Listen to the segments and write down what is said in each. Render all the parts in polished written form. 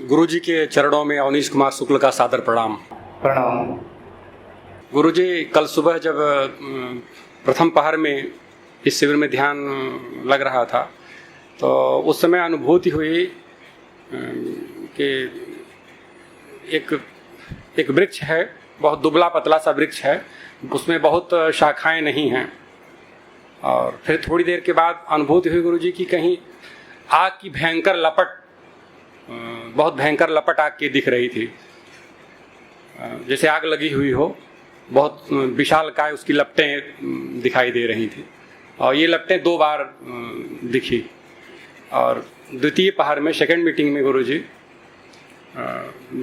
गुरुजी के चरणों में अवनीश कुमार शुक्ल का सादर प्रणाम। प्रणाम। गुरुजी, कल सुबह जब प्रथम पहर में इस शिविर में ध्यान लग रहा था तो उस समय अनुभूति हुई कि एक वृक्ष है, बहुत दुबला पतला सा वृक्ष है, उसमें बहुत शाखाएं नहीं हैं। और फिर थोड़ी देर के बाद अनुभूति हुई गुरुजी की कहीं आग की भयंकर लपट, बहुत भयंकर लपट आग की दिख रही थी, जैसे आग लगी हुई हो। बहुत विशालकाय उसकी लपटें दिखाई दे रही थी और ये लपटें 2 बार दिखी। और द्वितीय पहर में सेकंड मीटिंग में गुरुजी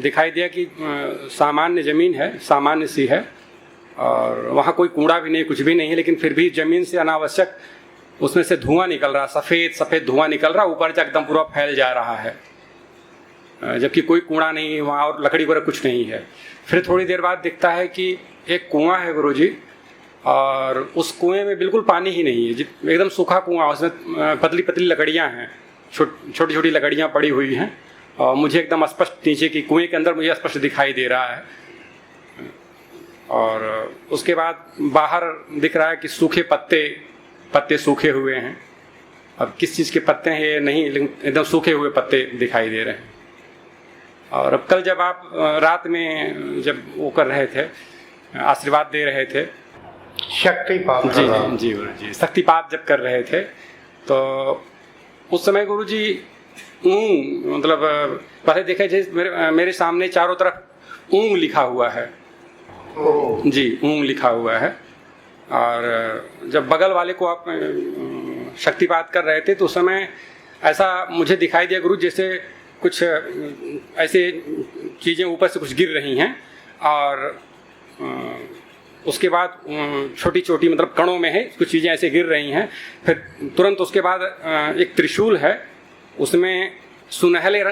दिखाई दिया कि सामान्य ज़मीन है, सामान्य सी है और वहाँ कोई कूड़ा भी नहीं, कुछ भी नहीं है, लेकिन फिर भी ज़मीन से अनावश्यक उसमें से धुआं निकल रहा, सफ़ेद धुआं निकल रहा, ऊपर जा एकदम पूरा फैल जा रहा है, जबकि कोई कूड़ा नहीं वहाँ और लकड़ी वगैरह कुछ नहीं है। फिर थोड़ी देर बाद दिखता है कि एक कुआं है गुरुजी, और उस कुएं में बिल्कुल पानी ही नहीं है, एकदम सूखा कुआं, उसमें पतली पतली लकड़ियाँ हैं, छोटी छोटी लकड़ियाँ पड़ी हुई हैं और मुझे एकदम स्पष्ट नीचे की कुएं के अंदर मुझे स्पष्ट दिखाई दे रहा है। और उसके बाद बाहर दिख रहा है कि सूखे पत्ते सूखे हुए हैं। अब किस चीज़ के पत्ते हैं ये नहीं, लेकिन एकदम सूखे हुए पत्ते दिखाई दे रहे हैं। और अब कल जब आप रात में जब वो कर रहे थे, आशीर्वाद दे रहे थे, शक्तिपात, जी गुरुजी, शक्तिपात जब कर रहे थे तो उस समय गुरुजी ऊं, मतलब पहले देखा जैसे मेरे सामने चारों तरफ ऊंग लिखा हुआ है जी, ऊंग लिखा हुआ है। और जब बगल वाले को आप शक्तिपात कर रहे थे तो उस समय ऐसा मुझे दिखाई दिया गुरु, जैसे कुछ ऐसे चीज़ें ऊपर से कुछ गिर रही हैं और उसके बाद छोटी छोटी, मतलब कणों में है, कुछ चीज़ें ऐसे गिर रही हैं। फिर तुरंत उसके बाद एक त्रिशूल है, उसमें सुनहले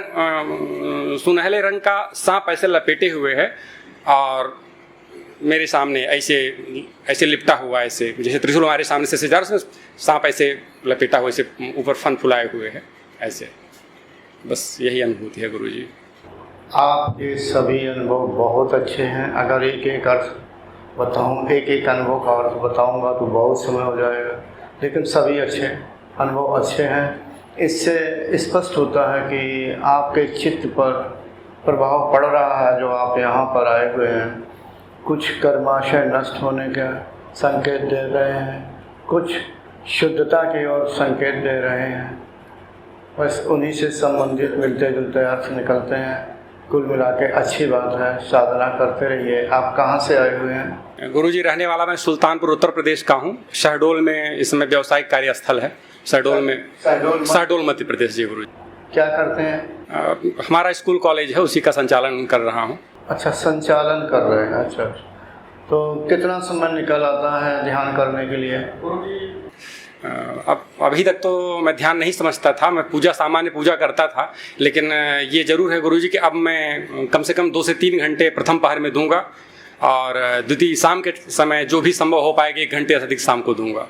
रंग का सांप ऐसे लपेटे हुए है और मेरे सामने ऐसे लिपटा हुआ, ऐसे जैसे त्रिशूल हमारे सामने से जा रहा है, सांप ऐसे लपेटा हुआ, ऐसे ऊपर फन फुलाए हुए है ऐसे। बस यही अनुभूति है गुरुजी। आपके सभी अनुभव बहुत अच्छे हैं। अगर एक एक अर्थ बताऊँ, एक एक अनुभव का अर्थ बताऊँगा तो बहुत समय हो जाएगा, लेकिन सभी अच्छे अनुभव अच्छे हैं। इससे स्पष्ट होता है कि आपके चित्त पर प्रभाव पड़ रहा है जो आप यहाँ पर आए हुए हैं। कुछ कर्माशय नष्ट होने का संकेत दे रहे हैं, कुछ शुद्धता की ओर संकेत दे रहे हैं। बस उन्हीं से संबंधित मिलते जुलते अर्थ निकलते हैं। कुल मिला के अच्छी बात है, साधना करते रहिए। आप कहाँ से आए हुए हैं? गुरुजी, रहने वाला मैं सुल्तानपुर उत्तर प्रदेश का हूँ। शहडोल में इसमें व्यावसायिक कार्यस्थल है, शहडोल मध्य प्रदेश। जी गुरुजी। क्या करते हैं? हमारा स्कूल कॉलेज है, उसी का संचालन कर रहा हूँ। अच्छा, संचालन कर रहे हैं। अच्छा, तो कितना समय निकल आता है ध्यान करने के लिए? अब अभी तक तो मैं ध्यान नहीं समझता था, मैं सामान्य पूजा करता था, लेकिन ये जरूर है गुरुजी कि अब मैं कम से कम 2 से 3 घंटे प्रथम पहर में दूंगा और द्वितीय शाम के समय जो भी संभव हो पाएगा 1 घंटे से अधिक शाम को दूंगा।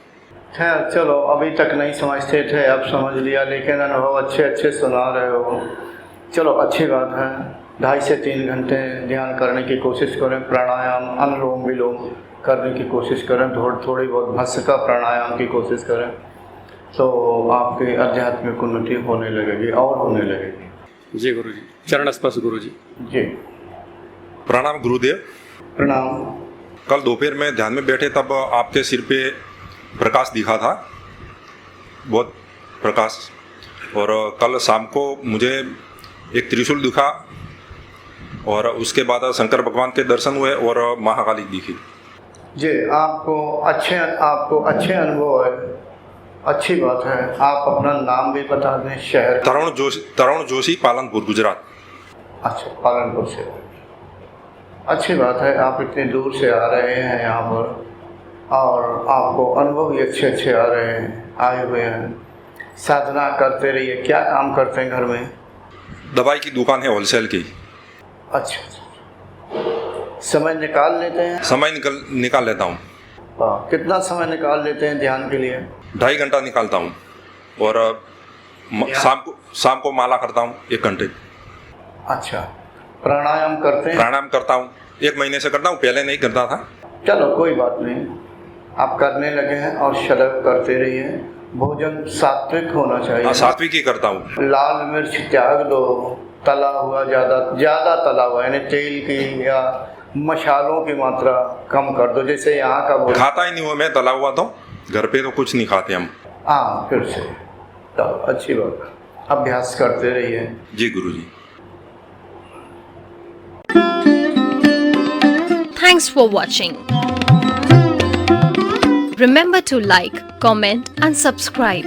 खैर चलो, अभी तक नहीं समझते थे, अब समझ लिया, लेकिन अनुभव अच्छे सुना रहे हो। चलो अच्छी बात है। 2.5 से 3 घंटे ध्यान करने की कोशिश करें। प्राणायाम, अनुलोम विलोम करने की कोशिश करें, थोड़ी बहुत भस्त्रिका प्राणायाम की कोशिश करें, तो आपकी आध्यात्मिक उन्नति होने लगेगी और होने लगेगी। जी गुरुजी, चरण स्पर्श गुरुजी। जी प्रणाम गुरुदेव। प्रणाम। कल दोपहर में ध्यान में बैठे तब आपके सिर पे प्रकाश दिखा था, बहुत प्रकाश। और कल शाम को मुझे एक त्रिशूल दिखा और उसके बाद शंकर भगवान के दर्शन हुए और महाकाली दिखी। जी, आपको अच्छे अनुभव है, अच्छी बात है। आप अपना नाम भी बता दें, शहर। तरुण जोशी, पालनपुर, गुजरात। अच्छा, पालनपुर से। अच्छी बात है, आप इतनी दूर से आ रहे हैं यहाँ पर, और आपको अनुभव भी अच्छे अच्छे आ रहे हैं, आए हुए हैं। साधना करते रहिए। क्या काम करते हैं घर में? दवाई की दुकान है होलसेल की। अच्छा, समय निकाल लेते हैं? समय निकाल लेता हूँ। कितना समय निकाल लेते हैं ध्यान के लिए? 2.5 घंटा निकालता हूँ। और शाम को माला करता हूँ 1 घंटे। अच्छा, प्राणायाम करते हैं? प्राणायाम करता हूँ, 1 महीने से करता हूँ, पहले नहीं करता था। चलो कोई बात नहीं, आप करने लगे हैं और सदैव करते रहिए। भोजन सात्विक होना चाहिए। सात्विक ही करता हूँ। लाल मिर्च त्याग दो, तला हुआ ज़्यादा तला हुआ यानी तेल की या मसालों की मात्रा कम कर दो। जैसे यहाँ का भोजन खाता ही नहीं हुआ मैं तला हुआ, तो घर पे तो कुछ नहीं खाते हम। हाँ, फिर से तो अच्छी बात, अभ्यास करते रहिए। जी गुरुजी। Thanks for watching. Remember to like, comment and subscribe.